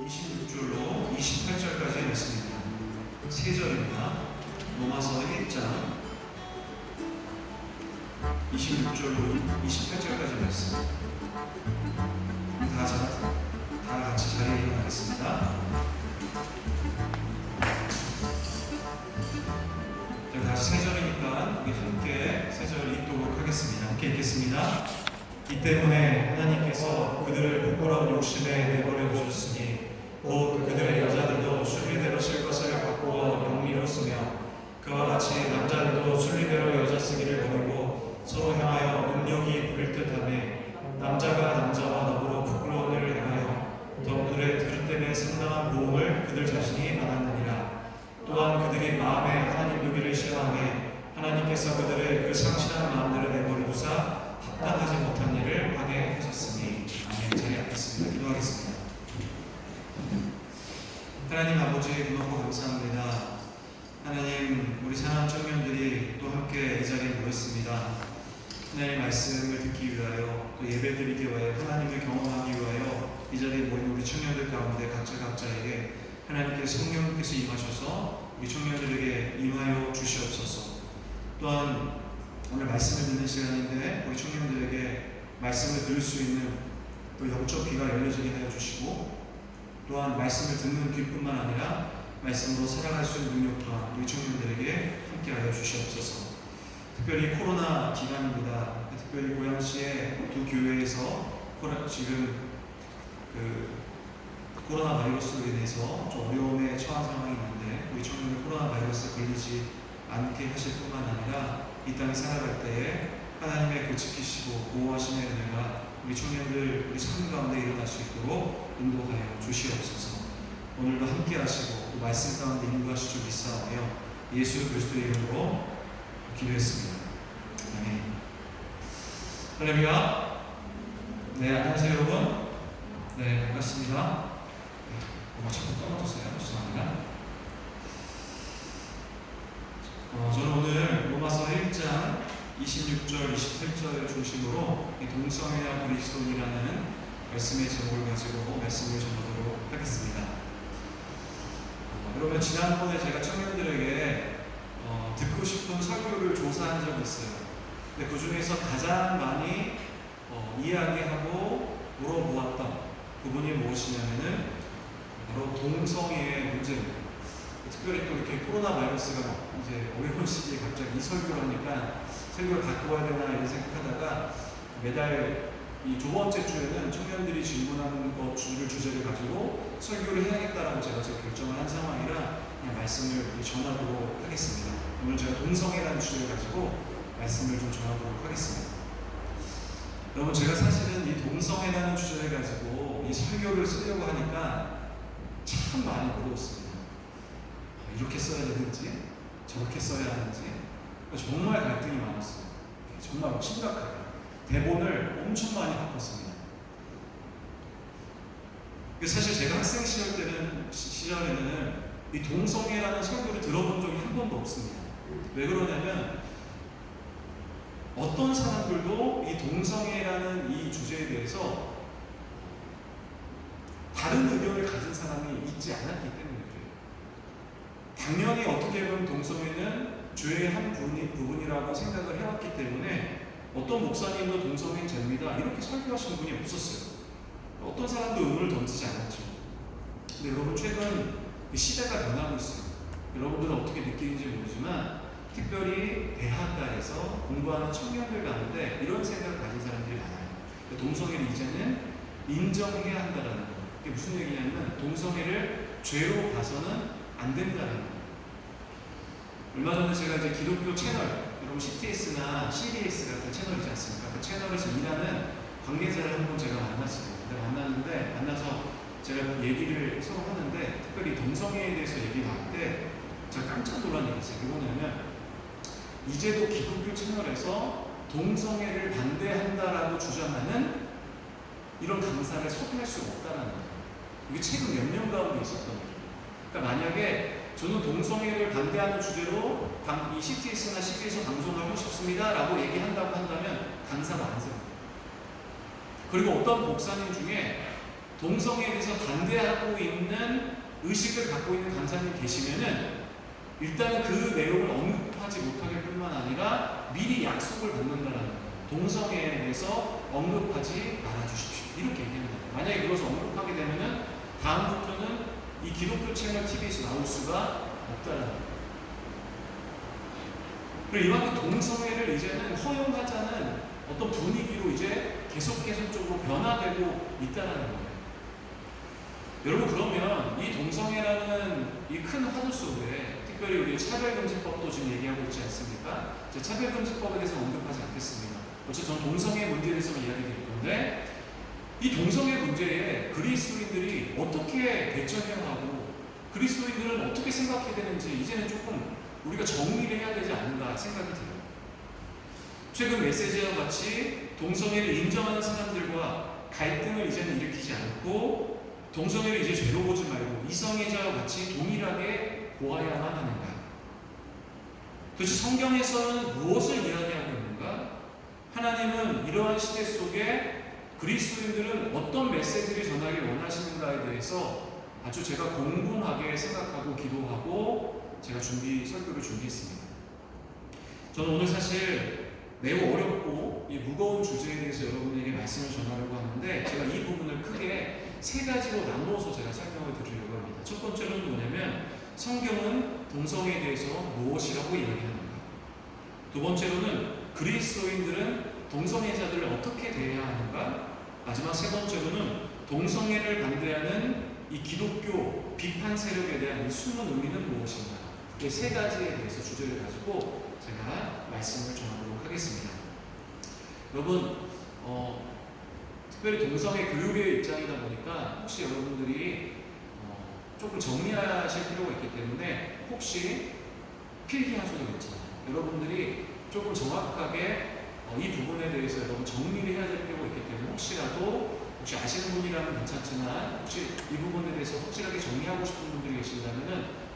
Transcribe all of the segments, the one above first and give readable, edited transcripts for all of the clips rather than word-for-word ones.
26절로 28절까지의 말씀입니다. 세 절입니다. 로마서 1장 26절로 28절까지 말씀. 다 같이 자리에 일어나겠습니다. 다시 세 절이니까 우리 함께 세 절 읽도록 하겠습니다. 함께 읽겠습니다. 이 때문에 하나님께서 그들을 부끄러운 욕심에 내버려 두셨으니 곧 그들의 여자들도 순리대로 쓸 것을 바꾸어 영리로 쓰며 그와 같이 남자들도 순리대로 여자 쓰기를 버리고 서로 향하여 능력이 부릴 듯하며 남자가 남자와 더불어 부끄러운 일을 행하여 더 그들의 들을 상당한 보응을 그들 자신이 받았느니라. 또한 그들이 마음에 하나님 누기를 싫어하며 하나님께서 그들의 그 상실한 마음들을 내버려 두사 합당하지 못한 일을 하게 하셨으니. 아멘. 자리에 앉겠습니다. 기도하겠습니다. 하나님 아버지, 고맙고 감사합니다. 하나님, 우리 사랑하는 청년들이 또 함께 이 자리에 모였습니다. 하나님의 말씀을 듣기 위하여, 또 예배드리기 위하여, 하나님을 경험하기 위하여 이 자리에 모인 우리 청년들 가운데 각자에게 하나님께서 성령께서 임하셔서 우리 청년들에게 임하여 주시옵소서. 또한 오늘 말씀을 듣는 시간인데 우리 청년들에게 말씀을 들을 수 있는 또 영적 귀가 열려지게 하여 주시고, 또한 말씀을 듣는 귀뿐만 아니라 말씀으로 살아갈 수 있는 능력 또한 우리 청년들에게 함께 하여 주시옵소서. 특별히 코로나 기간입니다. 특별히 고양시의 두 교회에서 지금 코로나 바이러스로 인해서 좀 어려움에 처한 상황이 있는데 우리 청년들 코로나 바이러스에 걸리지 않게 하실 뿐만 아니라 이 땅에 살아갈 때에 하나님의 그 지키시고 보호하심의 은혜가 우리 청년들 우리 삶 가운데 일어날 수 있도록 인도하여 주시옵소서. 오늘도 함께 하시고 또 말씀 가운데 인도하실 줄 믿사오며 예수 그리스도의 이름으로 기도했습니다. 아멘. 할렐루야. 네, 안녕하세요 여러분. 네, 반갑습니다. 자꾸 떨어졌어요. 죄송합니다. 저는 오늘 로마서 1장 26절, 28절을 중심으로 동성애와 그리스도인이라는 말씀의 제목을 가지고 말씀을 전하도록 하겠습니다. 여러분, 지난번에 제가 청년들에게 듣고 싶은 설교를 조사한 적이 있어요. 근데 그 중에서 가장 많이 이야기하고 물어보았던 부분이 무엇이냐면은 바로 동성애의 문제입니다. 특별히 또 이렇게 코로나 바이러스가 이제 어려운 시기에 갑자기 이 설교를 하니까 설교를 갖고 와야 되나 이런 생각하다가 매달 이 두 번째 주에는 청년들이 질문하는 것 주제를 가지고 설교를 해야겠다라고 제가 결정을 한 상황이라 그냥 말씀을 전하도록 하겠습니다. 오늘 제가 동성애라는 주제를 가지고 말씀을 좀 전하도록 하겠습니다. 여러분, 제가 사실은 이 동성애라는 주제를 가지고 이 설교를 쓰려고 하니까 참 많이 어려웠습니다. 이렇게 써야 되는지 저렇게 써야 하는지 정말 갈등이 많았어요. 정말 심각하게 대본을 엄청 많이 바꿨습니다. 사실 제가 학생 시절에는 이 동성애라는 설교를 들어본 적이 한 번도 없습니다. 왜 그러냐면 어떤 사람들도 이 동성애라는 이 주제에 대해서 다른 의견을 가진 사람이 있지 않았기 때문에 그래요. 당연히 어떻게 보면 동성애는 죄의 한 부분이라고 생각을 해왔기 때문에 어떤 목사님도 동성애는 죄입니다 이렇게 설교하시는 분이 없었어요. 어떤 사람도 의문을 던지지 않았죠. 근데 여러분, 최근 시대가 변하고 있어요. 여러분들은 어떻게 느끼는지 모르지만 특별히 대학가에서 공부하는 청년들 가운데 이런 생각을 가진 사람들이 많아요. 동성애를 이제는 인정해야 한다는 거예요. 이게 무슨 얘기냐면 동성애를 죄로 봐서는 안 된다는 거예요. 얼마 전에 제가 이제 기독교 채널, 여러분 CTS나 CBS 같은 채널이지 않습니까? 그 채널에서 일하는 관계자를 한번 제가 만났어요. 만나서 제가 얘기를 서로 하는데 특별히 동성애에 대해서 얘기를 할 때 제가 깜짝 놀란 얘기 있어요. 그게 뭐냐면 이제도 기독교 채널에서 동성애를 반대한다라고 주장하는 이런 강사를 섭외할 수가 없다는 거예요. 이게 최근 몇 년 가운데 있었던 거예요. 그러니까 만약에 저는 동성애를 반대하는 주제로 이 CTS나 CB에서 방송을 하고 싶습니다 라고 얘기한다고 한다면 강사가 안 세요. 그리고 어떤 목사님 중에 동성애에 대해서 반대하고 있는 의식을 갖고 있는 강사님 계시면은 일단은 그 내용을 언급하지 못하게 뿐만 아니라 미리 약속을 받는다는 거예요. 동성애에 대해서 언급하지 말아주십시오. 이렇게 얘기합니다. 만약에 그것을 언급하게 되면은 다음부터는 이 기독교 채널 TV에서 나올 수가 없다는 거예요. 그리고 이만큼 동성애를 이제는 허용하자는 어떤 분위기로 이제 계속적으로 변화되고 있다는 거예요. 여러분, 그러면 이 동성애라는 이 큰 화두 속에 특별히 우리 차별금지법도 지금 얘기하고 있지 않습니까? 차별금지법에 대해서 언급하지 않겠습니다. 어차피 저는 동성애 문제에 대해서만 이야기 드릴 건데, 이 동성애 문제에 그리스도인들이 어떻게 대처해야 하고 그리스도인들은 어떻게 생각해야 되는지 이제는 조금 우리가 정리를 해야 되지 않는가 생각이 들어요. 최근 메시지와 같이 동성애를 인정하는 사람들과 갈등을 이제는 일으키지 않고 동성애를 이제 죄로 보지 말고 이성애자와 같이 동일하게 보아야만 하는가? 도대체 성경에서는 무엇을 이야기하고 있는가? 하나님은 이러한 시대 속에 그리스도인들은 어떤 메시지를 전하길 원하시는가에 대해서 아주 제가 궁금하게 생각하고 기도하고 제가 설교를 준비했습니다. 저는 오늘 사실 매우 어렵고 무거운 주제에 대해서 여러분에게 말씀을 전하려고 하는데, 제가 이 부분을 크게 세 가지로 나누어서 제가 설명을 드리려고 합니다. 첫 번째로는 뭐냐면, 성경은 동성애에 대해서 무엇이라고 이야기하는가? 두 번째로는 그리스도인들은 동성애자들을 어떻게 대해야 하는가? 마지막 세 번째로는 동성애를 반대하는 이 기독교 비판 세력에 대한 이 숨은 의미는 무엇인가? 이 세 가지에 대해서 주제를 가지고 제가 말씀을 전하도록 하겠습니다. 여러분, 특별히 동성애 교육의 입장이다 보니까 혹시 여러분들이 조금 정리하실 필요가 있기 때문에 혹시 필기하셔도 괜찮아요. 여러분들이 조금 정확하게 이 부분에 대해서 여러분 정리를 해야 될 필요가 있기 때문에 혹시 아시는 분이라면 괜찮지만 혹시 이 부분에 대해서 확실하게 정리하고 싶은 분들이 계신다면은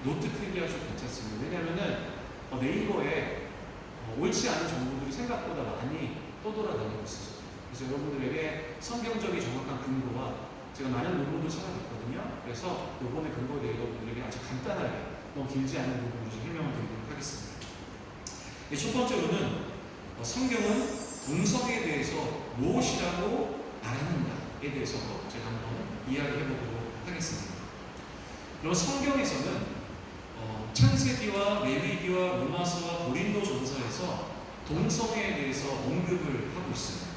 노트 필기하셔도 괜찮습니다. 왜냐하면은 네이버에 옳지 않은 정보들이 생각보다 많이 떠돌아다니고 있어요. 그래서 여러분들에게 성경적인 정확한 근거와 제가 많은 논문도 찾아봤거든요. 그래서 이번에 근거에 대해 여러분들에게 아주 간단하게 너무 길지 않은 부분으로 설명을 드리도록 하겠습니다. 첫 번째로는 성경은 동성애에 대해서 무엇이라고 말하는가에 대해서 제가 한번 이야기해 보도록 하겠습니다. 그럼 성경에서는 창세기와 레위기와 로마서와 고린도전서에서 동성애에 대해서 언급을 하고 있어요.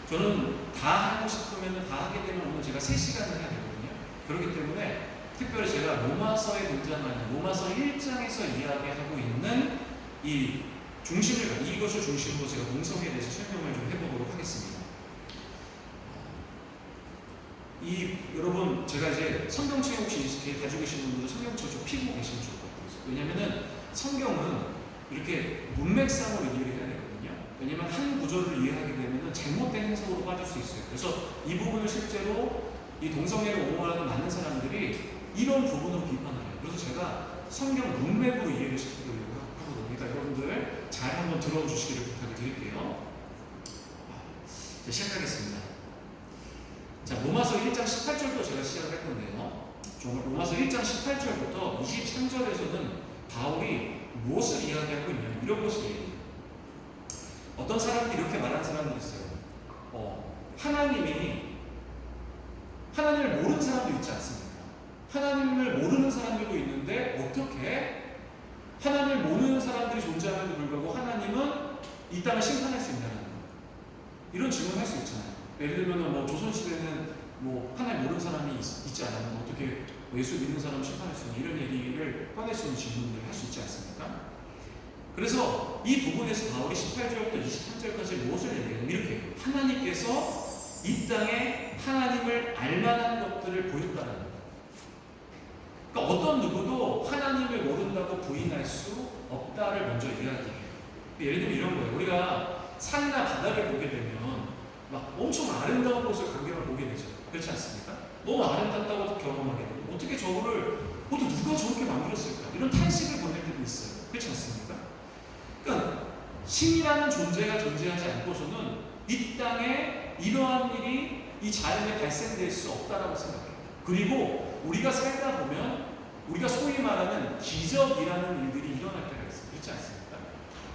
저는 다 하고 싶으면 다 하게 되면 오늘 제가 3시간을 해야 되거든요. 그렇기 때문에 특별히 제가 로마서에 등장하는 로마서 1장에서 이야기하고 있는 이것을 중심으로 제가 동성애에 대해서 설명을 좀 해보도록 하겠습니다. 여러분, 제가 이제 성경책 혹시 가지고 계신 분들은 성경책 좀 피고 계시면 좋을 것 같아요. 왜냐면은 성경은 이렇게 문맥상으로 이해를 해야 되거든요. 왜냐면 한 구절을 이해하게 되면은 잘못된 해석으로 빠질 수 있어요. 그래서 이 부분을 실제로 이 동성애를 옹호하는 많은 사람들이 이런 부분으로 비판을 해요. 그래서 제가 성경 문맥으로 이해를 시키려고 하거든요. 그러니까 여러분들 잘 한번 들어주시기를 부탁을 드릴게요. 자, 시작하겠습니다. 자, 로마서 1장 18절부터 제가 시작을 할 건데요. 로마서 1장 18절부터 23절에서는 바울이 무엇을 이야기하고 있냐면 이런 것을 얘기해요. 어떤 사람들이 이렇게 말하는 사람들이 있어요. 하나님을 모르는 사람도 있지 않습니까? 하나님을 모르는 사람들도 있는데 어떻게 하나님을 모르는 사람들이 존재함에도 불구하고 하나님은 이 땅을 심판할 수 있냐는 거예요. 이런 질문을 할 수 있잖아요. 예를 들면 조선시대는 하나님 모르는 사람이 있지 않으면 어떻게 예수 믿는 사람을 심판할 수 있는 이런 얘기를 꺼낼 수 있는 질문들을 할 수 있지 않습니까? 그래서 이 부분에서 바울이 18절부터 23절까지 무엇을 얘기해요? 이렇게 해요. 하나님께서 이 땅에 하나님을 알만한 것들을 보였다는 거예요. 그러니까 어떤 누구도 하나님을 모른다고 부인할 수 없다를 먼저 이야기해요. 예를 들면 이런 거예요. 우리가 산이나 바다를 보게 되면 막 엄청 아름다운 곳을 광경을 보게 되죠. 그렇지 않습니까? 너무 아름답다고 경험하게 되고 어떻게 누가 저렇게 만들었을까? 이런 탄식을 보낼 때도 있어요. 그렇지 않습니까? 그러니까 신이라는 존재가 존재하지 않고서는 이 땅에 이러한 일이 이 자연에 발생될 수 없다라고 생각해요. 그리고 우리가 살다 보면 우리가 소위 말하는 기적이라는 일들이 일어날 때가 있어요. 그렇지 않습니까?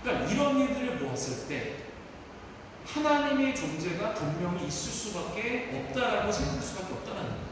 그러니까 이런 일들을 보았을 때 하나님의 존재가 분명히 있을 수밖에 없다라고 생각할 수밖에 없다는 거예요.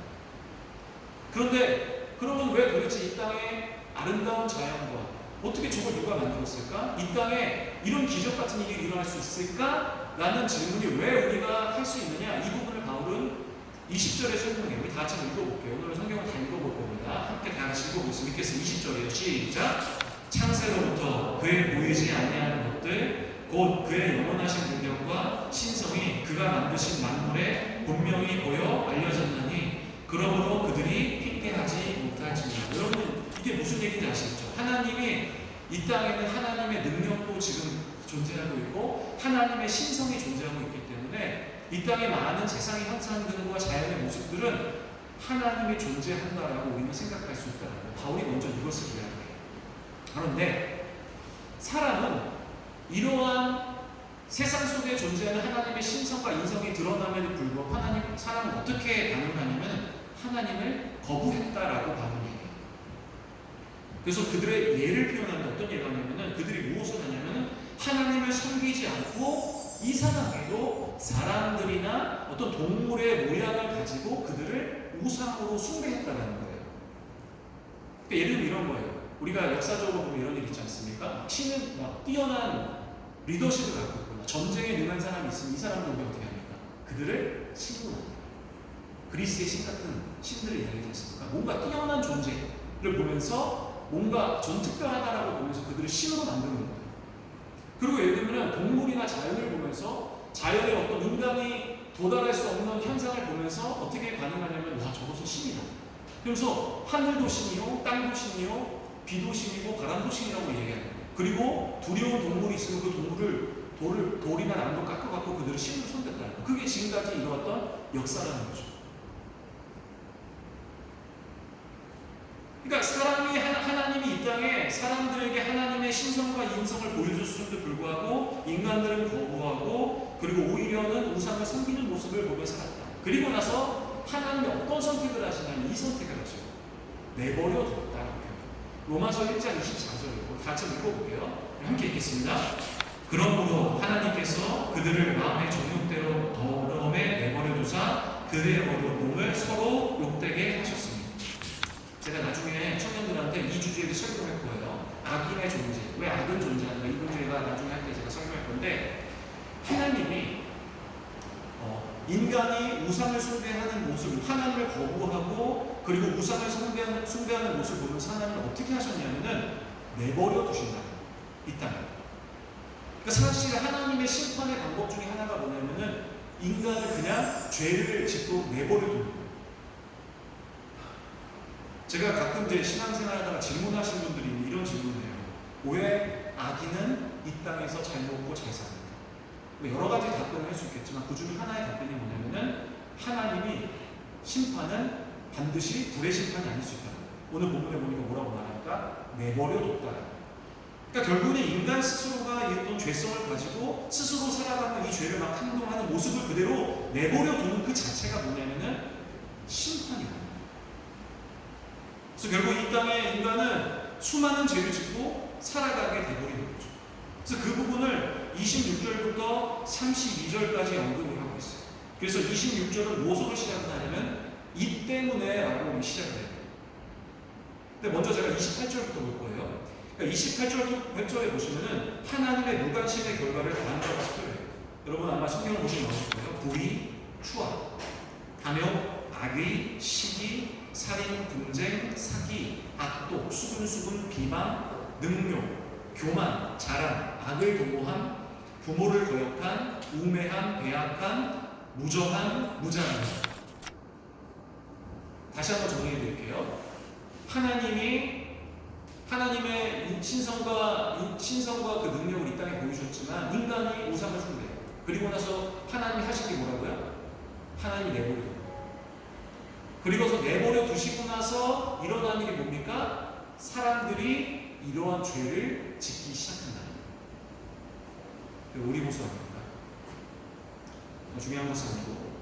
그런데 그러면 왜 도대체 이 땅에 아름다운 자연과 어떻게 저걸 누가 만들었을까? 이 땅에 이런 기적 같은 일이 일어날 수 있을까? 라는 질문이 왜 우리가 할 수 있느냐? 이 부분을 바울은 20절에 설명해요. 우리 다 같이 한번 읽어볼게요. 오늘은 성경을 다 읽어볼 겁니다. 함께 다 같이 읽어보겠습니다. 믿겠습니다. 20절이에요. 시작! 창세로부터 그의 보이지 아니하는 것들 곧 그의 영원하신 능력과 신성이 그가 만드신 만물에 분명히 보여 알려졌나니 그러므로 그들이 핑계하지 못할지니라. 여러분 이게 무슨 얘기인지 아시겠죠? 하나님이 이 땅에는 하나님의 능력도 지금 존재하고 있고 하나님의 신성이 존재하고 있기 때문에 이 땅에 많은 세상의 현상들과 자연의 모습들은 하나님이 존재한다라고 우리는 생각할 수 있다는 거예요. 바울이 먼저 이것을 이야기해요. 그런데 사람은 이러한 세상 속에 존재하는 하나님의 신성과 인성이 드러남에도 불구하고 사람은 어떻게 반응하냐면 하나님을 거부했다라고 반응해요. 그래서 그들의 예를 표현하는데 어떤 예가 하냐면은 그들이 무엇을 하냐면은 하나님을 섬기지 않고 이상하게도 사람들이나 어떤 동물의 모양을 가지고 그들을 우상으로 숭배했다라는 거예요. 그러니까 예를 들면 이런 거예요. 우리가 역사적으로 보면 이런 일 있지 않습니까? 신은 막 뛰어난 리더십을 갖고 있거나 전쟁에 능한 사람이 있으면 이 사람들 우리가 어떻게 합니까? 그들을 신으로 합니다. 그리스의 신 같은 신들을 이야기하지 않습니까? 뭔가 뛰어난 존재를 보면서 뭔가 전 특별하다라고 보면서 그들을 신으로 만드는 거예요. 그리고 예를 들면 동물이나 자연을 보면서 자연의 어떤 인간이 도달할 수 없는 현상을 보면서 어떻게 반응하냐면 와 저것은 신이다. 그래서 하늘도 신이요, 땅도 신이요, 비도 신이고 바람도 신이라고 얘기하는 거예요. 그리고 두려운 동물이 있으면 그 동물을 돌이나 나무로 깎아갖고 그들을 신으로 손댔다는 거예요. 그게 지금까지 이루어왔던 역사라는 거죠. 그러니까 하나님이 이 땅에 사람들에게 하나님의 신성과 인성을 보여줬음에도 불구하고 인간들은 거부하고 그리고 오히려는 우상을 섬기는 모습을 보며 살았다. 그리고 나서 하나님이 어떤 선택을 하시냐면 이 선택을 하셔요. 내버려 뒀다. 로마서 1장 24절이고 같이 읽어볼게요. 함께 읽겠습니다. 그러므로 하나님께서 그들을 마음의 정욕대로 더러움에 내버려 두사 그들의 몸을 서로 욕되게 하셨습니다. 제가 나중에 청년들한테 이 주제를 설명할 거예요. 악인의 존재. 왜 악은 존재하는가? 이 문제가 나중에 할 때 제가 설명할 건데 하나님이 인간이 우상을 숭배하는 모습, 하나님을 거부하고 그리고 우상을 숭배하는 모습을 보면서 하나님은 어떻게 하셨냐면은 내버려 두신다. 이 땅에. 그러니까 사실 하나님의 심판의 방법 중에 하나가 뭐냐면은 인간을 그냥 죄를 짓고 내버려 두는 거예요. 제가 가끔 제 신앙생활하다가 질문하신 분들이 이런 질문을 해요. 왜 악인은 이 땅에서 잘 먹고 잘 삽니까? 여러 가지 답변을 할 수 있겠지만 그 중에 하나의 답변이 뭐냐면은 하나님이 심판은 반드시 불의 심판이 아닐 수 있다. 오늘 본문에 보니까 뭐라고 말할까? 내버려 뒀다. 그러니까 결국은 인간 스스로가 어떤 죄성을 가지고 스스로 살아가는 이 죄를 막 행동하는 모습을 그대로 내버려 두는 그 자체가 뭐냐면은 심판이다. 그래서 결국 이 땅의 인간은 수많은 죄를 짓고 살아가게 되버리는 거죠. 그래서 그 부분을 26절부터 32절까지 언급을 하고 있어요. 그래서 26절은 무엇으로 시작을 하냐면 이 때문에 라고 시작을 해요. 근데 먼저 제가 28절부터 볼 거예요. 그러니까 28절에 보시면은 하나님의 무관심의 결과를 단어로 표현해요. 여러분 아마 성경을 보시면 나올 거예요. 불의, 추악, 탐욕, 악의, 시기, 살인, 분쟁, 사기, 악독, 수군수군, 비방, 능욕, 교만, 자랑, 악을 도모함, 부모를 거역한, 우매한, 배악한, 무정한, 무장한. 다시 한번 정리해 드릴게요. 하나님의 신성과 그 능력을 이 땅에 보여주셨지만 인간이 우상을 숭배해요. 그리고 나서 하나님이 하신 게 뭐라고요? 하나님이 내버려. 그리고서 내버려 두시고 나서 일어난 일이 뭡니까? 사람들이 이러한 죄를 짓기 시작한다. 우리 모습입니다. 중요한 것은 아니고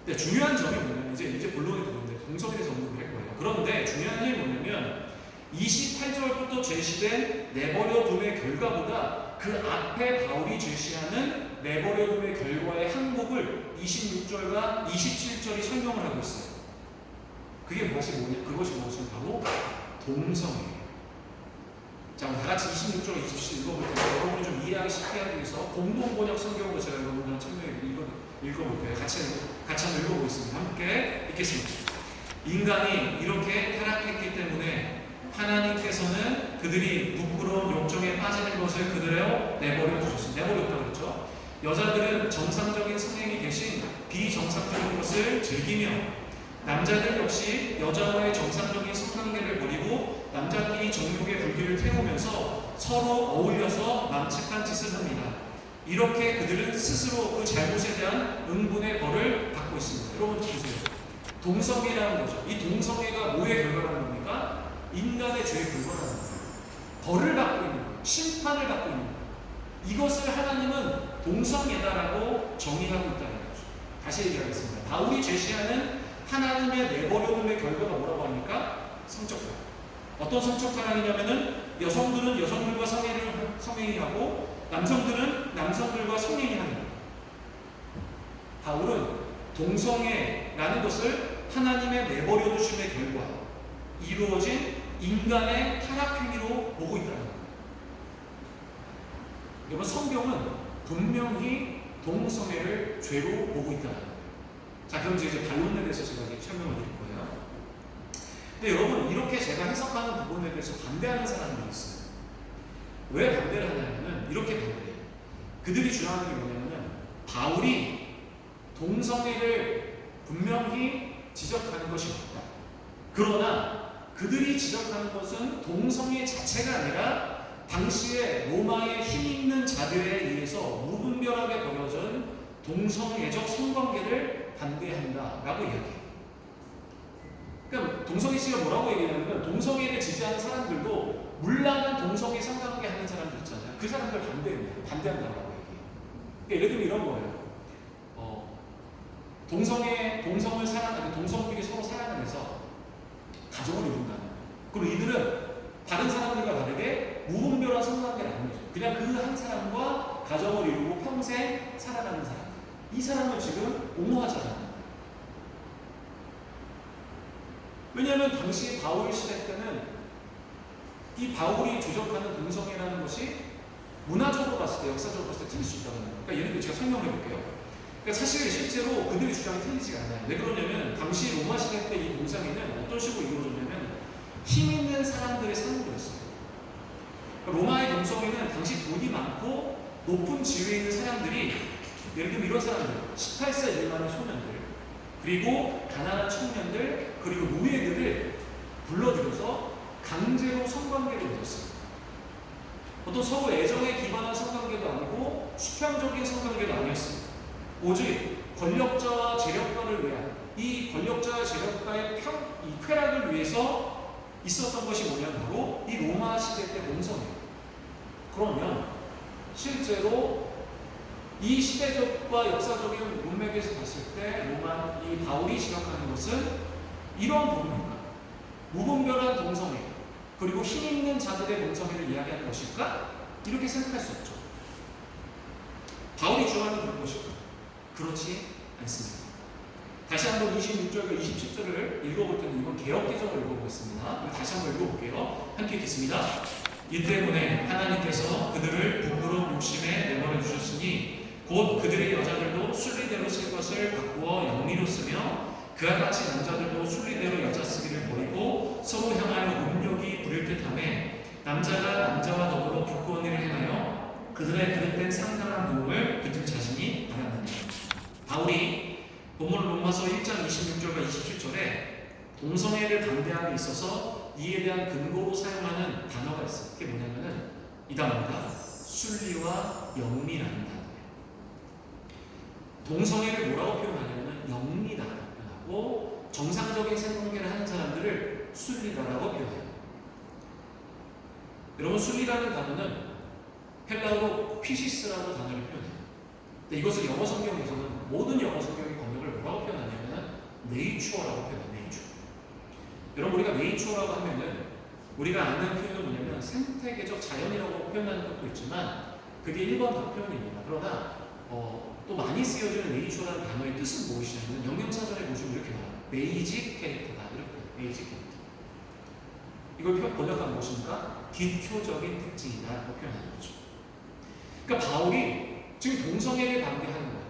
근데 중요한 점이 뭐냐면 이제 본론에 들어오는데 동성애에 대해서 언급을 할 거예요. 그런데 중요한 점이 뭐냐면 28절부터 제시된 내버려둠의 결과보다 그 앞에 바울이 제시하는 내버려둠의 결과의 항목을 26절과 27절이 설명을 하고 있어요. 그게 그것이 무엇이냐면 바로 동성애예요. 자, 다 같이 26절, 27절 읽어볼 텐데 여러분이 좀 이해하기 쉽게 하기 위해서 공동번역 성경으로 제가 여러분들랑 읽어볼게요. 같이 한번 읽어보겠습니다. 함께 읽겠습니다. 인간이 이렇게 타락했기 때문에 하나님께서는 그들이 부끄러운 욕정에 빠지는 것을 그대로 내버려 두셨습니다. 내버렸다고 그랬죠. 여자들은 정상적인 성행이 대신 비정상적인 것을 즐기며 남자들 역시 여자와의 정상적인 성관계를 버리고 남자끼리 정욕의 불길을 태우면서 서로 어울려서 망측한 짓을 합니다. 이렇게 그들은 스스로 그 잘못에 대한 응분의 벌을 받고 있습니다. 여러분 보세요. 동성애라는 거죠. 이 동성애가 뭐의 결과라는 겁니까? 인간의 죄의 결과라는 거예요. 벌을 받고 있는 거예요. 심판을 받고 있는 거예요. 이것을 하나님은 동성애다라고 정의하고 있다는 거죠. 다시 얘기하겠습니다. 바울이 제시하는 하나님의 내버려둠의 결과가 뭐라고 합니까? 성적 타락. 어떤 성적 타락이냐면은 여성들은 여성들과 성행위 하고 남성들은 남성들과 성행위 하는 거예요. 바울은 동성애라는 것을 하나님의 내버려 두심의 결과, 이루어진 인간의 타락 행위로 보고 있다는 거예요. 여러분 성경은 분명히 동성애를 죄로 보고 있다는 거예요. 자, 그럼 이제 반론에 대해서 제가 설명을 드릴 거예요. 근데 여러분 이렇게 제가 해석하는 부분에 대해서 반대하는 사람들이 있어요. 왜 반대를 하냐면은 이렇게 반대해요. 그들이 주장하는 게 뭐냐면은 바울이 동성애를 분명히 지적하는 것이 맞다. 그러나 그들이 지적하는 것은 동성애 자체가 아니라 당시에 로마의 힘 있는 자들에 의해서 무분별하게 벌어진 동성애적 성관계를 반대한다라고 이야기해요. 그러니까 동성애 씨가 뭐라고 얘기하냐면 동성애를 지지하는 사람들도 물란한 동성애 성관계 하는 사람들 있잖아요. 그 사람들 반대한다고 얘기해요. 그러니까 예를 들면 이런 거예요. 동성을 사랑하는 동성끼리 서로 사랑하면서 가정을 이룬다는 거예요. 그리고 이들은 다른 사람들과 다르게 무분별한 성관계를 안 해요. 그냥 그 한 사람과 가정을 이루고 평생 살아가는 사람. 이 사람을 지금 옹호하잖아요. 왜냐하면 당시 바울 시대 때는 이 바울이 주적하는 동성애라는 것이 문화적으로 봤을 때, 역사적으로 봤을 때 틀릴 수 있다는 거예요. 그러니까 예를 들어 제가 설명해 볼게요. 그러니까 사실 실제로 그들의 주장이 틀리지가 않아요. 왜 그러냐면 당시 로마 시대 때 이 동성애는 어떤 식으로 이루어졌냐면 힘 있는 사람들의 상호였어요. 로마의 동성애는 당시 돈이 많고 높은 지위에 있는 사람들이 예를 들면 이런 사람들 18세 미만의 소년들 그리고 가난한 청년들 그리고 노예들을 불러들여서 강제로 성관계를 맺었어요. 어떤 서로 애정에 기반한 성관계도 아니고 수평적인 성관계도 아니었어요. 오직 권력자와 재력가를 위한 이 권력자와 재력가의 이 쾌락을 위해서 있었던 것이 뭐냐면 바로 이 로마 시대 때 동성애예요. 그러면 실제로 이 시대적과 역사적인 문맥에서 봤을 때 로마 이 바울이 지적하는 것은 이런 부분입니다. 무분별한 동성애 그리고 힘 있는 자들의 동성애를 이야기하는 것일까? 이렇게 생각할 수 없죠. 바울이 주장하는 그런 것일까? 그렇지 않습니다. 다시 한번 26절과 27절을 읽어볼 텐데 이건 개역개정을 읽어보겠습니다. 다시 한번 읽어볼게요. 함께 읽겠습니다. 이 때문에 하나님께서 그들을 부끄러운 욕심에 내버려 주셨으니 곧 그들의 여자들도 순리대로 쓸 것을 바꾸어 영리로 쓰며 그와 같이 남자들도 순리대로 여자 쓰기를 버리고 서로 향하여 음욕이 부릴 듯하며 남자가 남자와 더불어 부끄러운 일을 행하여 그들의 그릇된 상당한 도움을 그들 자신이 받았느니라. 바울이 본문 로마서 1장 26절과 27절에 동성애를 반대함에 있어서 이에 대한 근거로 사용하는 단어가 있어요. 그게 뭐냐면은 이 단어가 순리와 영리라는 단어예요. 동성애를 뭐라고 표현하냐면 영리다라고 표현하고 정상적인 성관계를 하는 사람들을 순리다라고 표현해요. 여러분 순리라는 단어는 헬라어로 피시스라고 단어를 표현해요. 근데 이것을 영어 성경에서는 모든 영어 성경의 번역을 뭐라고 표현하냐면 네이처라고 표현해요. 네이처. 여러분 우리가 네이처라고 하면은 우리가 아는 표현은 뭐냐면 생태계적 자연이라고 표현하는 것도 있지만 그게 일반적 표현입니다. 그러나 또 많이 쓰여지는 네이처라는 단어의 뜻은 무엇이냐면 영명사전에 보시면 이렇게 나와요. 베이직 캐릭터다. 이렇게 베이직 캐릭터. 이걸 번역하면 무엇입니까? 기초적인 특징이다라고 표현하는 거죠. 그러니까 바울이 지금 동성애를 반대하는 거예요.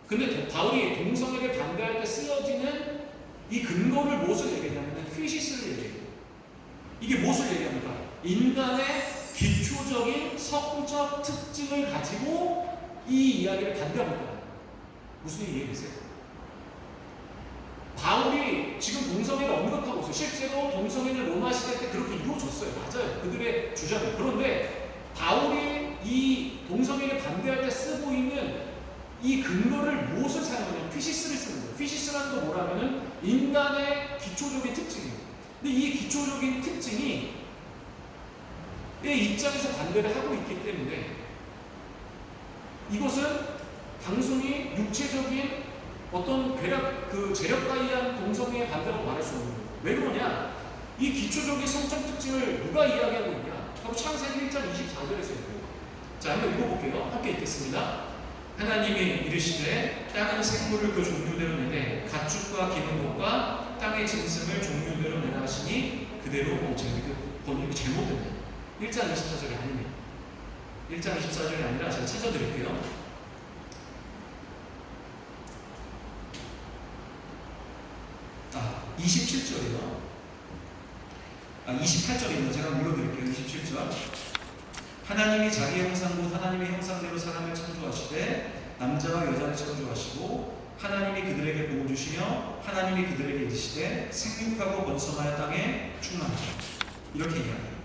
근데 바울이 동성애를 반대할 때 쓰여지는 이 근거를 무엇을 얘기하냐면 피시스를 얘기해요. 이게 무엇을 얘기합니까? 인간의 기초적인 성적 특징을 가지고 이 이야기를 반대하고 있다. 무슨 얘기 이해되세요? 바울이 지금 동성애를 언급하고 있어요. 실제로 동성애는 로마 시대 때 그렇게 이루어졌어요. 맞아요. 그들의 주장이. 그런데 바울이 이 동성애를 반대할 때 쓰고 있는 이 근거를 무엇을 사용하냐면 피시스를 쓰는 거예요. 피시스라는 건 뭐라면은 인간의 기초적인 특징이에요. 근데 이 기초적인 특징이 내 입장에서 반대를 하고 있기 때문에 이것은 단순히 육체적인 어떤 재력과 의한 동성애의 반대라고 말할 수 없는 거예요. 왜 그러냐? 이 기초적인 성적 특징을 누가 이야기하고 있냐? 바로 창세기 1장 24절에서 있고요. 자, 한번 읽어볼게요. 함께 읽겠습니다. 하나님이 이르시되 땅은 생물을 그 종류대로 내되 가축과 기는 것과 땅의 짐승을 종류대로 내라 하시니 그대로 제가 번역이 잘못됐네요. 1장 24절이 아니네요. 1장 24절이 아니라 제가 찾아드릴게요. 27절이요. 28절입니다. 제가 읽어드릴게요. 27절. 하나님이 자기 형상 곧 하나님의 형상대로 사람을 창조하시되 남자와 여자를 창조하시고 하나님이 그들에게 복을 주시며 하나님이 그들에게 이르시되 생육하고 번성하여 땅에 충만하라. 이렇게 이야기해요.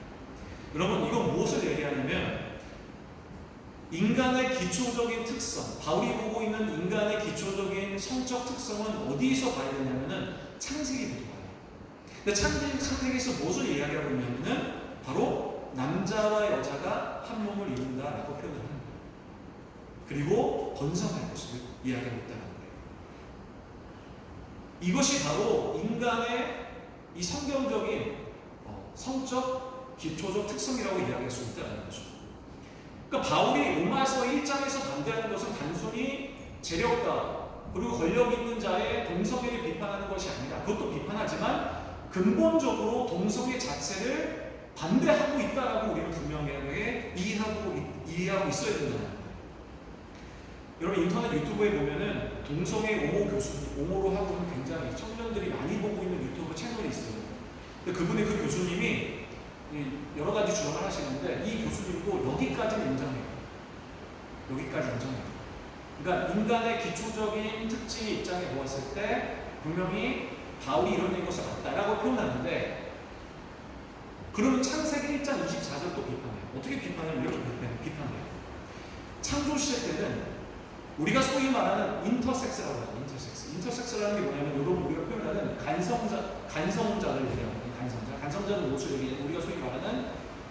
여러분 이건 무엇을 얘기하냐면 인간의 기초적인 특성, 바울이 보고 있는 인간의 기초적인 성적 특성은 어디서 봐야 되냐면은 창세기부터 봐요. 근데 창세기에서 무엇을 이야기하고 있냐면은 바로 남자와 여자가 한 몸을 이룬다라고 표현을 하는 거예요. 그리고 번성할 것을 이야기하고 있다는 거예요. 이것이 바로 인간의 이 성경적인 성적 기초적 특성이라고 이야기할 수 있다는 거죠. 그러니까 바울이 로마서 1장에서 반대하는 것은 단순히 재력가 그리고 권력 있는 자의 동성애를 비판하는 것이 아니라 그것도 비판하지만 근본적으로 동성애 자체를 반대하고 있다라고 우리는 분명하게 이해하고 있어야 된다는 거예요. 여러분 인터넷 유튜브에 보면은 동성애 옹호 교수님, 옹호로 하고 있는 굉장히 청년들이 많이 보고 있는 유튜브 채널이 있어요. 근데 그분의 그 교수님이 여러 가지 주장을 하시는데 이 교수님도 여기까지는 인정해요. 여기까지 인정해요. 그러니까 인간의 기초적인 특징의 입장에 보았을 때 분명히 바울이 이런 것을 맞다라고 표현하는데 그러면 창세기 1장 24절도 비판해요. 어떻게 비판해요? 이렇게 비판해요. 창조 시대 때는 우리가 소위 말하는 인터섹스라고 하죠. 인터섹스라는 게 뭐냐면 여러분 우리가 표현하는 간성자를 얘기하는 간성자는 무엇을 얘기하냐면 우리가 소위 말하는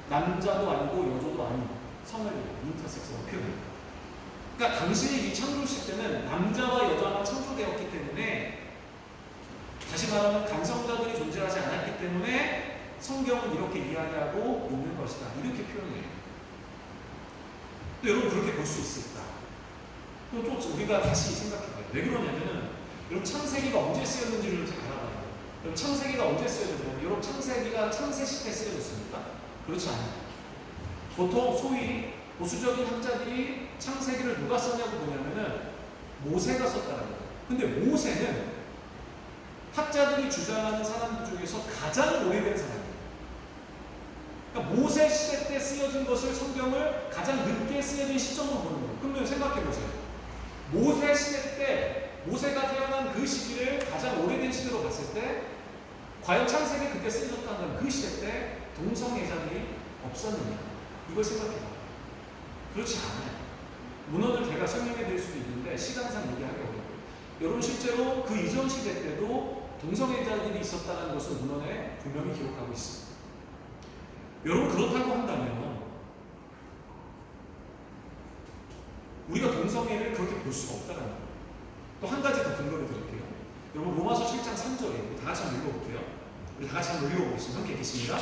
남자도 아니고 여자도 아닌 성을 인터섹스라고 표현해요. 그러니까 당시에 이 창조 시대 때는 남자와 여자만 창조되었기 때문에 다시 말하면 간성자들이 존재하지 않았기 때문에 성경은 이렇게 이야기하고 있는 것이다. 이렇게 표현해요. 또 여러분 그렇게 볼 수 있을까? 또 우리가 다시 생각해봐요. 왜 그러냐면은 여러분 창세기가 언제 쓰였는지를 좀 알아봐요. 여러분 창세기가 언제 쓰여졌냐면 여러분 창세기가 창세 시대에 쓰여졌습니까? 그렇지 않아요. 보통 소위 보수적인 학자들이 창세기를 누가 썼냐고 보냐면은 모세가 썼다는 거예요. 근데 모세는 학자들이 주장하는 사람들 중에서 가장 오래된 사람이에요. 그러니까 모세 시대 때 쓰여진 것을 성경을 가장 늦게 쓰여진 시점으로 보는 거예요. 그러면 생각해보세요. 모세 시대 때 모세가 태어난 그 시기를 가장 오래된 시대로 봤을 때 과연 창세기 그때 쓰여졌다는 그 시대 때 동성애자들이 없었느냐 이걸 생각해봐요. 그렇지 않아요. 문헌을 제가 설명해 드릴 수도 있는데 시간상 얘기하기 어려워요. 여러분 실제로 그 이전 시대 때도 동성애자들이 있었다는 것을 문헌에 분명히 기록하고 있습니다. 여러분 그렇다고 한다면 우리가 동성애를 그렇게 볼 수가 없다는 거예요. 또 한 가지 더 근거를 드릴게요. 여러분 로마서 7장 3절에 다 같이 한번 읽어볼게요. 우리 다 같이 한번 읽어보겠습니다. 함께 읽겠습니다.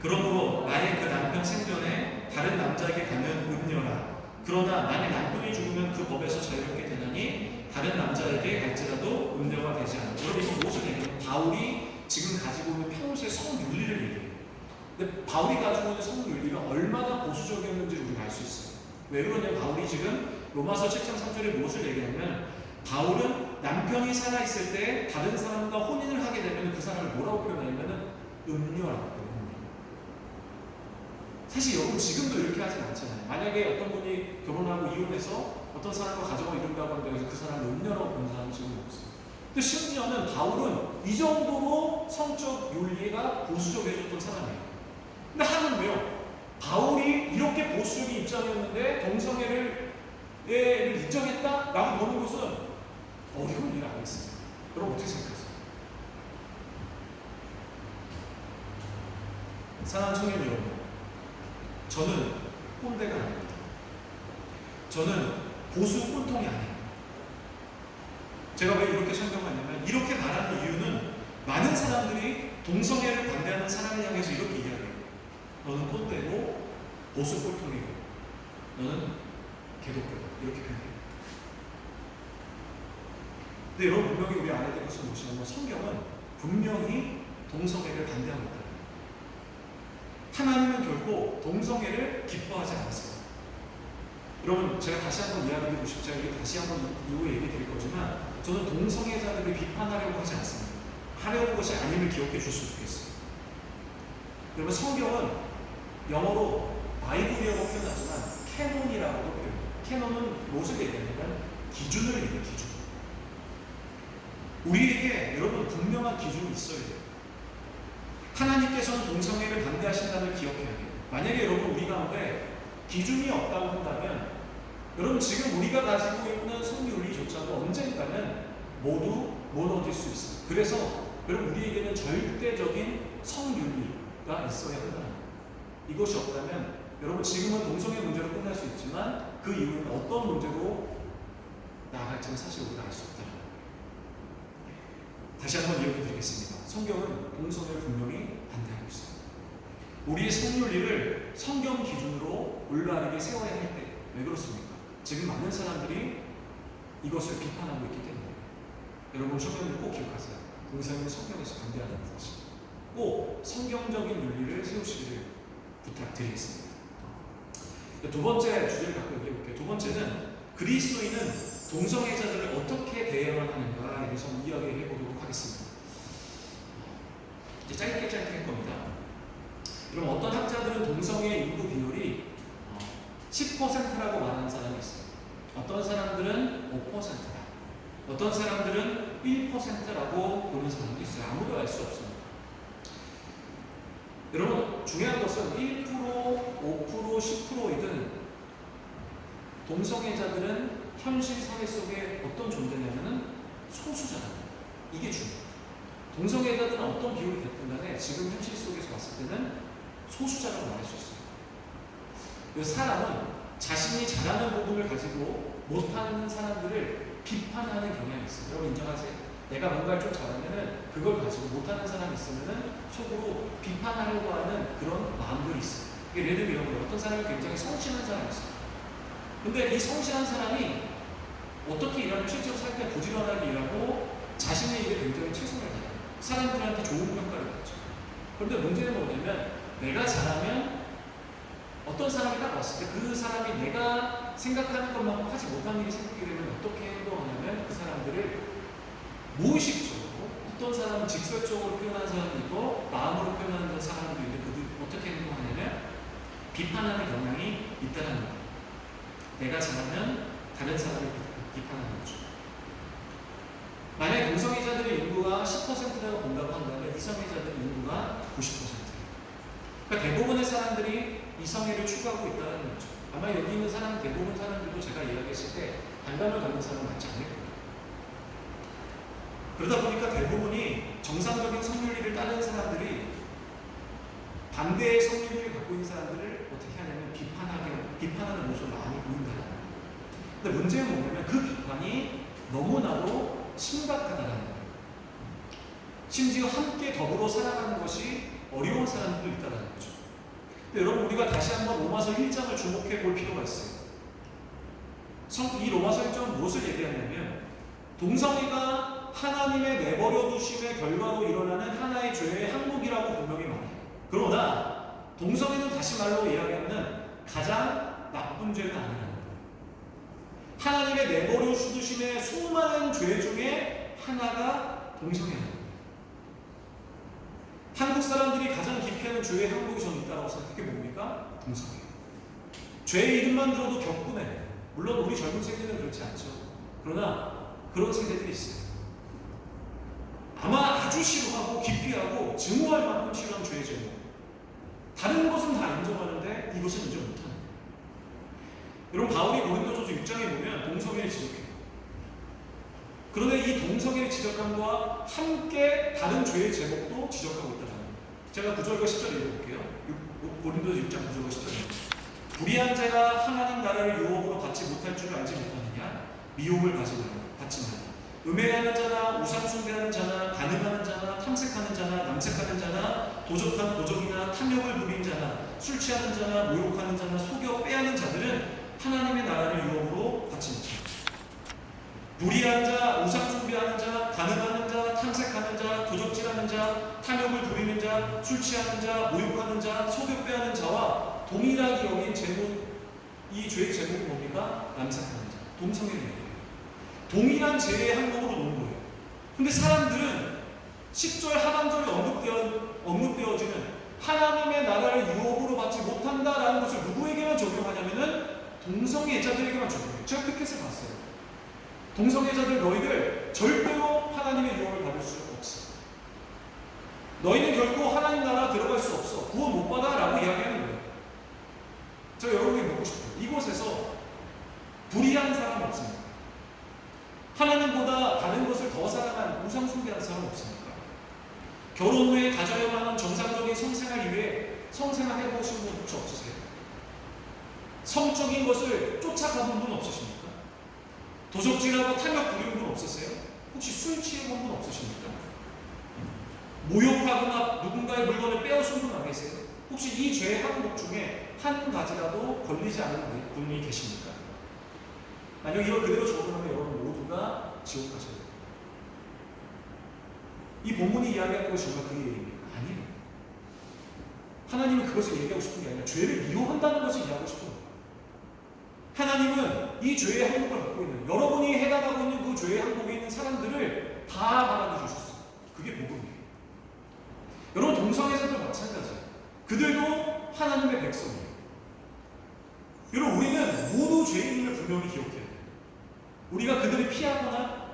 그러므로 나의 그 남편 생전에 다른 남자에게 갖는 음녀라. 그러나 만약 남편이 죽으면 그 법에서 자유롭게 되나니 다른 남자에게 갈지라도 음녀가 되지 않아. 여러분 이거 무엇을 얘기해요? 바울이 지금 가지고 있는 평소의 성윤리를 얘기해요. 근데 바울이 가지고 있는 성윤리가 얼마나 보수적이었는지 우리가 알 수 있어요. 왜 그러냐면 바울이 지금 로마서 7장 3절에 무엇을 얘기하냐면 바울은 남편이 살아있을 때 다른 사람과 혼인을 하게 되면 그 사람을 뭐라고 표현하냐면 음녀라고 표현해요. 사실 여러분 지금도 이렇게 하진 않잖아요. 만약에 어떤 분이 결혼하고 이혼해서 어떤 사람과 가정을 이룬다고 하는데 그 사람을 음녀라고 보는 사람은 지금 없어요. 근데 심지어는 바울은 이 정도로 성적 윤리가 보수적이었던 사람이에요. 근데 하는 왜요? 바울이 이렇게 보수적인 입장이었는데 동성애를 인정했다라고 보는 것은 어려운 일을 안 했습니다. 여러분 어떻게 생각하세요? 사랑하는 청년 여러분, 저는 꼰대가 아닙니다. 저는 보수 꼰통이 아니에요. 제가 왜 이렇게 설명하냐면 이렇게 말하는 이유는 많은 사람들이 동성애를 반대하는 사람을 향해서 이렇게 이야기해요. 너는 꼰대고 보수 꼴통이고 너는 개독교다 이렇게 표현해요. 근데 여러분 분명히 우리 알아야 될 것은 무엇이냐면 성경은 분명히 동성애를 반대하고 있다. 하나님은 결코 동성애를 기뻐하지 않았어요. 여러분 제가 다시 한번 이야기드리고 싶죠. 이게 다시 한번 이후에 얘기 드릴 거지만 저는 동성애자들을 비판하려고 하지 않습니다. 하려는 것이 아님을 기억해 주셨으면 좋겠어요. 여러분 성경은 영어로 바이블이라고 표현하지만 캐논이라고도 표현해요. 캐논은 무엇을 얘기하냐면 기준을 얘기해요. 기준. 우리에게 여러분 분명한 기준이 있어야 돼요. 하나님께서는 동성애를 반대하신다는 기억해야 돼요. 만약에 여러분 우리 가운데 기준이 없다고 한다면 여러분 지금 우리가 가지고 있는 성윤리조차도 언젠가는 모두 무너질 수 있어요. 그래서 여러분 우리에게는 절대적인 성윤리가 있어야 한다. 이것이 없다면 여러분 지금은 동성애 문제로 끝날 수 있지만 그 이후에는 어떤 문제로 나아갈지는 사실 우리가 알 수 없다. 다시 한번 이야기 드리겠습니다. 성경은 동성애를 분명히 반대하고 있어요. 우리의 성윤리를 성경 기준으로 올바르게 세워야 할 때 왜 그렇습니까? 지금 많은 사람들이 이것을 비판하고 있기 때문에 여러분 청년들 꼭 기억하세요. 동성애는 성경에서 반대하는 것이 꼭 성경적인 윤리를 세우시기를 부탁드리겠습니다. 두 번째 주제를 갖고 얘기해 볼게요. 두 번째는 그리스도인은 동성애자들을 어떻게 대해야만 하는가에 대해서 이야기해 보도록 하겠습니다. 이제 짧게 할 겁니다. 그럼 어떤 학자들은 동성애 인구 비율이 10%라고 말하는 사람이 있어요. 어떤 사람들은 5%다. 어떤 사람들은 1%라고 보는 사람도 있어요. 아무도 알 수 없습니다. 여러분 중요한 것은 1%, 5%, 10%이든 동성애자들은 현실 사회 속에 어떤 존재냐면은 소수자다. 이게 중요해요. 동성애자들은 어떤 비율이 됐든 간에 지금 현실 속에서 봤을 때는 소수자라고 말할 수 있어요. 사람은 자신이 잘하는 부분을 가지고 못하는 사람들을 비판하는 경향이 있어요. 여러분 인정하세요? 내가 뭔가를 좀 잘하면은 그걸 가지고 못하는 사람이 있으면은 속으로 비판하려고 하는 그런 마음들이 있어요. 예를 들면 이런 거예요. 어떤 사람이 굉장히 성실한 사람이 있어요. 근데 이 성실한 사람이 어떻게 일하면 실제로 살 때 부지런하게 일하고 자신의 일에 굉장히 최선을 다해요. 사람들한테 좋은 평가를 받죠. 그런데 문제는 뭐냐면 내가 잘하면 어떤 사람이 딱 왔을 때 그 사람이 내가 생각하는 것만큼 하지 못한 일이 생기게 되면 어떻게 행동하냐면 그 사람들을 무의식적으로 어떤 사람은 직설적으로 표현하는 사람도 있고 마음으로 표현하는 사람도 있는데 그들이 어떻게 행동하냐면 비판하는 경향이 있다는 거예요. 내가 잘하면 다른 사람을 비판하는 거죠. 만약 동성애자들의 인구가 10%라고 본다고 한다면 이성애자들의 인구가 90%예요. 그러니까 대부분의 사람들이 이성애를 추구하고 있다는 거죠. 아마 여기 있는 사람 대부분 사람들도 제가 이야기했을 때 반감을 갖는 사람은 많지 않을 거예요. 그러다 보니까 대부분이 정상적인 성윤리를 따르는 사람들이 반대의 성윤리를 갖고 있는 사람들을 어떻게 하냐면 비판하는 모습을 많이 보인다는 거예요. 근데 문제는 뭐냐면 그 비판이 너무나도 심각하다는 거예요. 심지어 함께 더불어 살아가는 것이 어려운 사람들도 있다는 거죠. 근데 여러분, 우리가 다시 한번 로마서 1장을 주목해 볼 필요가 있어요. 이 로마서 1장은 무엇을 얘기하냐면, 동성애가 하나님의 내버려 두심의 결과로 일어나는 하나의 죄의 항목이라고 분명히 말해요. 그러나 동성애는 다시 말로 이야기하면 가장 나쁜 죄는 아니라는 거예요. 하나님의 내버려 두심의 수많은 죄 중에 하나가 동성애예요. 한국 사람들이 가장 기피하는 죄의 항목이 저는 있다고 생각해. 뭡니까? 동성애. 죄의 이름만 들어도 격분해요. 물론 우리 젊은 세대는 그렇지 않죠. 그러나 그런 세대들이 있어요. 아마 아주 싫어하고 기피하고 증오할 만큼 싫어하는 죄의 제목. 다른 것은 다 인정하는데 이것은 인정 못하는 거예요. 여러분, 바울이 고린도전서 6장에 보면 동성애를 지적해요. 그런데 이 동성애를 지적함과 함께 다른 죄의 제목도 지적하고 있다는 거예요. 제가 9절과 10절 읽어볼게요. 고린도전서 6장 9절과 10절. 불의한 자가 하나님 나라를 유혹으로 받지 못할 줄 알지 못하느냐? 미혹을 받지 말라. 음행하는 자나 우상숭배하는 자나 간음하는 자나 탐색하는 자나 남색하는 자나 도적이나 탐욕을 부린 자나 술 취하는 자나 모욕하는 자나 속여 빼앗는 자들은 하나님의 나라를 유혹으로 받지 못한다. 불의한 자, 우상숭배하는 자, 간음하는 자, 탐색하는 자, 도적질하는 자, 탐욕을 부리는 자, 술 취하는 자, 모욕하는 자, 속여 빼앗는 자와 동일하게 여긴 이 죄의 제목이 뭡니까? 남색하는 자, 동성애예요. 동일한 죄의 항목으로 놓은 거예요. 근데 사람들은 10절 하반절에 언급되어지는 하나님의 나라를 유혹으로 받지 못한다라는 것을 누구에게만 적용하냐면은 동성애자들에게만 적용해요. 제가 팩켓을 봤어요. 동성애자들, 너희들 절대로 하나님의 유혹을 받을 수 없어. 너희는 결코 하나님 나라 들어갈 수 없어. 구원 못 받아 라고 이야기하는 거예요. 제가 여러분에게 묻고 싶어요. 이곳에서 불의한 사람 없습니까? 하나님보다 다른 것을 더 사랑한 우상숭배하는 사람 없습니까? 결혼 후에 가져야만 하는 정상적인 성생활 이외에 성생활 해보신 분 혹시 없으세요? 성적인 것을 쫓아가본 분 없으십니까? 도적질하고 탐욕 부리는 분 없으세요? 혹시 술 취해본 분 없으십니까? 모욕하거나 누군가의 물건을 빼앗은 분 안 계세요? 혹시 이 죄의 항목 중에 한 가지라도 걸리지 않은 분이 계십니까? 만약 이걸 그대로 적용하면 여러분 모두가 지옥 가셔야 돼요. 이 본문이 이야기하는 것이 정말 그 얘기입니까? 아니에요. 하나님은 그것을 얘기하고 싶은 게 아니라 죄를 미워한다는 것을 이야기하고 싶은 거예요. 하나님은 이 죄의 항목을 갖고 있는, 여러분이 해당하고 있는 그 죄의 항목에 있는 사람들을 다 받아들여 주셨어요. 그게 복음이에요. 여러분, 동성애자도 마찬가지예요. 그들도 하나님의 백성이에요. 여러분, 우리는 모두 죄인임을 분명히 기억해야 돼요. 우리가 그들을 피하거나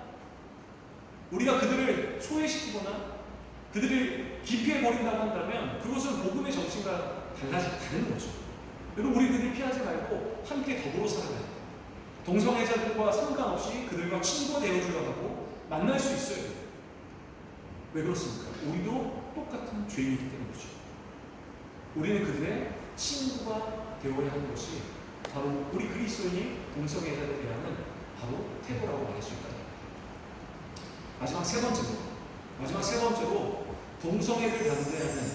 우리가 그들을 소외시키거나 그들을 기피해버린다고 한다면 그것은 복음의 정신과 다른 거죠. 여러분, 우리 그들을 피하지 말고 함께 더불어 살아야 돼요. 동성애자들과 상관없이 그들과 친구가 되어주려고 하고 만날 수 있어요. 왜 그렇습니까? 우리도 똑같은 죄인이기 때문이죠. 우리는 그들의 친구가 되어야 하는 것이 바로 우리 그리스도인이 동성애자들에 대한 바로 태도라고 말할 수 있다. 마지막 세 번째로 동성애를 반대하는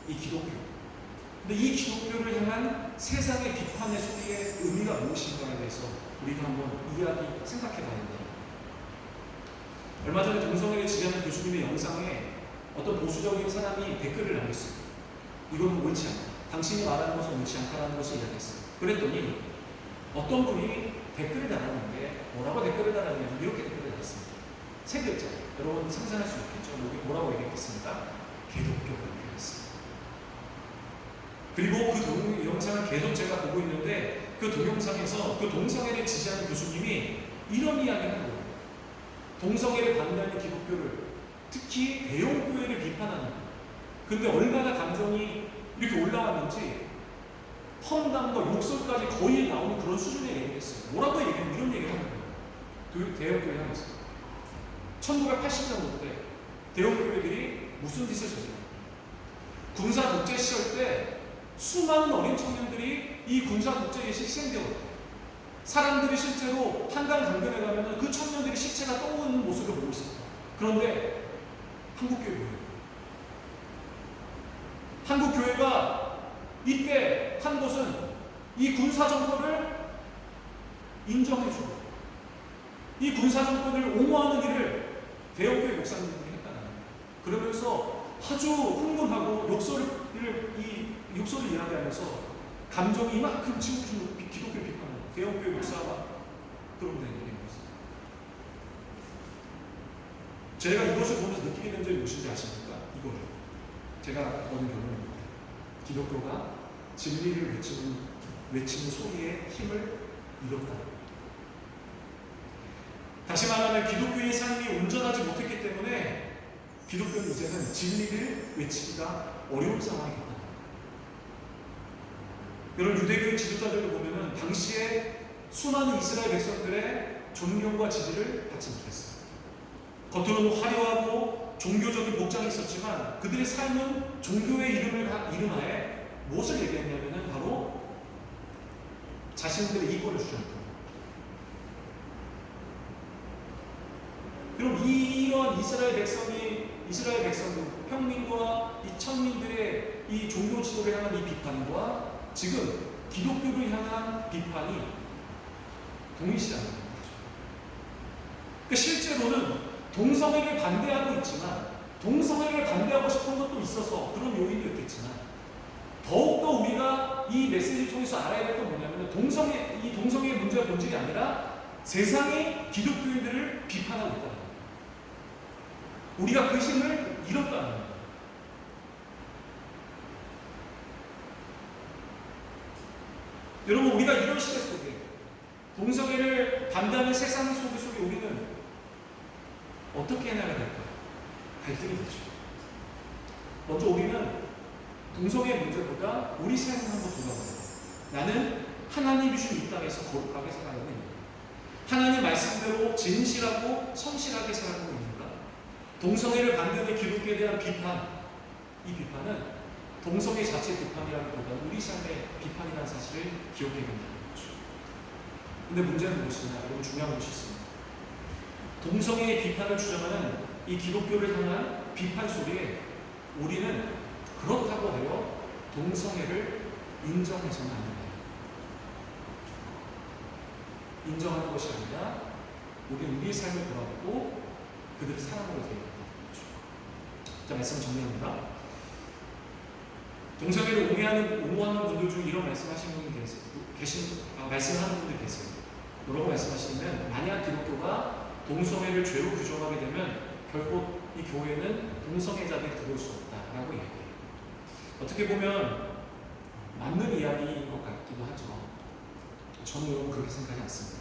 이 기독교. 근데 이 기독교를 향한 세상의 비판의 소리의 의미가 무엇인가에 대해서 우리가 한번 생각해 봐야 된다. 얼마 전에 동성애를 지지하는 교수님의 영상에 어떤 보수적인 사람이 댓글을 남겼어요. 이건 옳지 않다. 당신이 말하는 것은 옳지 않다라는 것을 이야기했어요. 그랬더니 어떤 분이 댓글을 달았는데 뭐라고 댓글을 달았냐면 이렇게 댓글을 달았습니다. 세 글자. 여러분 상상할 수 있겠죠? 여기 뭐라고 얘기했겠습니까? 개독교라고 얘기했습니다. 그리고 그 영상을 계속 제가 보고 있는데 그 동영상에서 그 동성애를 지지하는 교수님이 이런 이야기를 하는 거예요. 동성애를 반대하는 기독교를, 특히 대형교회를 비판하는 거예요. 근데 얼마나 감정이 이렇게 올라왔는지 험담과 욕설까지 거의 나오는 그런 수준의 얘기를 했어요. 뭐라고 얘기하면 이런 얘기를 하는 거예요. 대형교회 하면서 1980년도 때 대형교회들이 무슨 짓을 저질렀냐. 군사 독재 시절 때 수많은 어린 청년들이 이 군사 독재에 희생되었대요. 사람들이 실제로 한강 강변에 가면 그 청년들의 시체가 떠오르는 모습을 보고 있습니다. 그런데 한국교회 뭐예요? 한국교회가 이때 한 것은 이 군사정권을 인정해주고 이 군사정권을 옹호하는 일을 대형교회 목사님들이 했다는 거예요. 그러면서 아주 흥분하고 욕설을 이야기하면서 감정이 이만큼 치우치는 기독교 비판을 대형교회 목사가 그러고 다니는 거였어요. 제가 이것을 보면서 느끼게 된 점이 무엇인지 아십니까? 이거예요. 제가 얻은 결론입니다. 기독교가 진리를 외치는 소리에 힘을 잃었다. 다시 말하면 기독교의 삶이 온전하지 못했기 때문에 기독교는 이제는 진리를 외치기가 어려운 상황이 됐다. 여러분, 유대교의 지도자들을 보면은 당시에 수많은 이스라엘 백성들의 존경과 지지를 받지 못했어요. 겉으로는 화려하고 종교적인 복장이 있었지만 그들의 삶은 종교의 이름하에 무엇을 얘기했냐면은 바로 자신들의 이권을 주장했다. 그럼 이런 이스라엘 백성들, 평민과 이 천민들의 이 종교 지도를 향한 이 비판과 지금 기독교를 향한 비판이 동일시하는 거죠. 그러니까 실제로는 동성애를 반대하고 있지만 동성애를 반대하고 싶은 것도 있어서 그런 요인도 있겠지만 더욱더 우리가 이 메시지를 통해서 알아야 될 건 뭐냐면 이 동성애의 문제가 본질이 아니라 세상이 기독교인들을 비판하고 있다는 거예요. 우리가 그 힘을 잃었다는 거예요. 여러분, 우리가 이런 시대 속에 동성애를 반대하는 세상 속에 우리는 어떻게 해나가야 될까요? 갈등이 되죠. 먼저 우리는 동성애 문제보다 우리 삶을 한번 돌아봐요. 나는 하나님이 주신 이 땅에서 거룩하게 살아가고 있는가? 하나님 말씀대로 진실하고 성실하게 살아가고 있는가? 동성애를 반대하는 기독교에 대한 비판, 이 비판은 동성애 자체 비판이라기보다는 우리 삶의 비판이라는 사실을 기억해야 된다는 거죠. 근데 문제는 무엇이냐? 여러분, 중요한 것이 있습니다. 동성애의 비판을 주장하는 이 기독교를 향한 비판 소리에 우리는 그렇다고 하여 동성애를 인정해서는 안 된다. 인정하는 것이 아니라 우리는 우리의 삶을 돌아보고 그들을 사랑으로 대해야 자, 말씀 정리합니다. 동성애를 옹호하는 분들 중 이런 말씀하시는 분들 말씀하는 분들 계세요. 뭐라고 말씀하시냐면, 만약 기독교가 동성애를 죄로 규정하게 되면 결코 이 교회는 동성애자들이 들어올 수 없다라고 얘기해요. 어떻게 보면 맞는 이야기인 것 같기도 하죠. 저는 여러분 그렇게 생각하지 않습니다.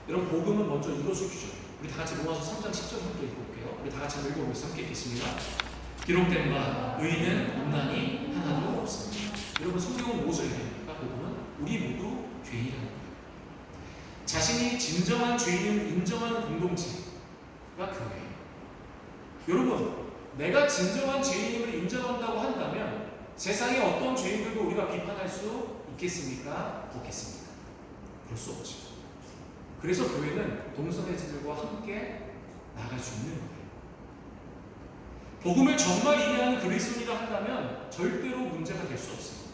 여러분, 복음은 먼저 이것을 규정해요. 우리 다 같이 모아서 3장 10절 함께 읽어볼게요. 우리 다 같이 읽어보면서 함께 읽겠습니다. 기록된 바 의인은 온난이 하나도 없습니다. 여러분, 성경은 무엇을 얘기합니까? 복음은 우리 모두 죄인이라는 거예요. 자신이 진정한 죄인을 인정하는 공동체가 교회예요. 여러분, 내가 진정한 죄인임을 인정한다고 한다면 세상의 어떤 죄인들도 우리가 비판할 수 있겠습니까? 없겠습니다. 그럴 수 없죠. 그래서 교회는 동성애자들과 함께 나아갈 수 있는 거예요. 복음을 정말 이해하는 그리스도인이라 한다면 절대로 문제가 될 수 없습니다.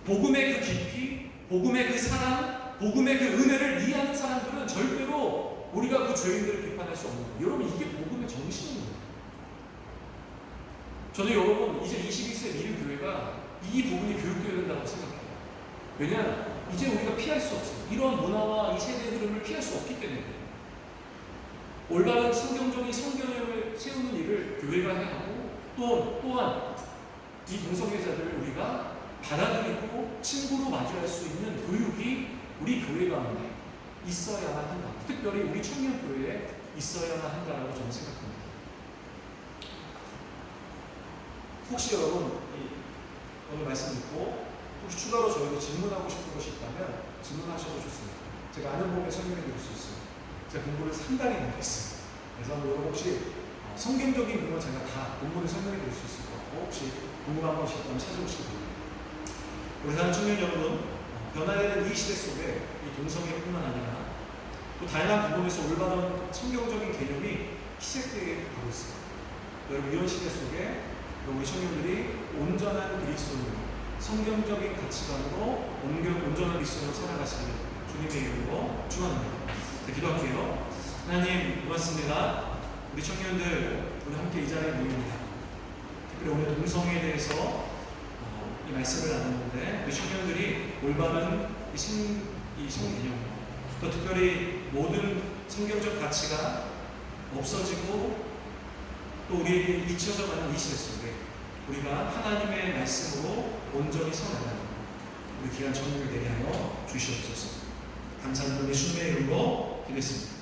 복음의 그 깊이, 복음의 그 사랑, 복음의 그 은혜를 이해하는 사람들은 절대로 우리가 그 죄인들을 비판할 수 없는 거예요. 여러분, 이게 복음의 정신입니다. 저는 여러분, 이제 21세 미래 교회가 이 부분이 교육되어야 된다고 생각해요. 왜냐하면 이제 우리가 피할 수 없어요. 이런 문화와 이 세대 흐름을 피할 수 없기 때문에 올바른 성경적인 성경을 세우는 일을 교회가 해야 하고, 또한 이 동성애자들을 우리가 받아들이고 친구로 맞이할 수 있는 교육이 우리 교회 가운데 있어야만 한다. 특별히 우리 청년교회에 있어야만 한다라고 저는 생각합니다. 혹시 여러분 오늘 말씀 듣고 혹시 추가로 저에게 질문하고 싶은 것이 있다면 질문하셔도 좋습니다. 제가 아는 부분에 설명해 드릴 수 있어요. 제가 공부를 상당히 많이 했어요. 그래서 여러분 혹시 성경적인 부분 제가 다 본문을 설명해 드릴 수 있을 것 같고, 혹시 궁금한 것이 있다면 찾아오시기 바랍니다. 우리 사는 청년 여러분, 변화되는 이 시대 속에 이 동성애뿐만 아니라 또 다양한 부분에서 올바른 성경적인 개념이 희색되게 가고 있어요. 여러분 이런 시대 속에 우리 청년들이 온전한 그리스도인으로 성경적인 가치관으로 온전한 그리스도인으로 살아가시길 주님의 이름으로 축원합니다. 기도할게요. 하나님 고맙습니다. 우리 청년들 우리 함께 이 자리에 모입니다. 특별히 오늘 동성애에 대해서 이 말씀을 나눴는데 우리 청년들이 올바른 이 성개념 또 특별히 모든 성경적 가치가 없어지고 또 우리에게 잊혀져 가는 이 시대 속에 우리가 하나님의 말씀으로 온전히 서나가는 우리 귀한 청년들 되게 하여 주시옵소서. 감사드리며 예수님의 이름으로 기도했습니다.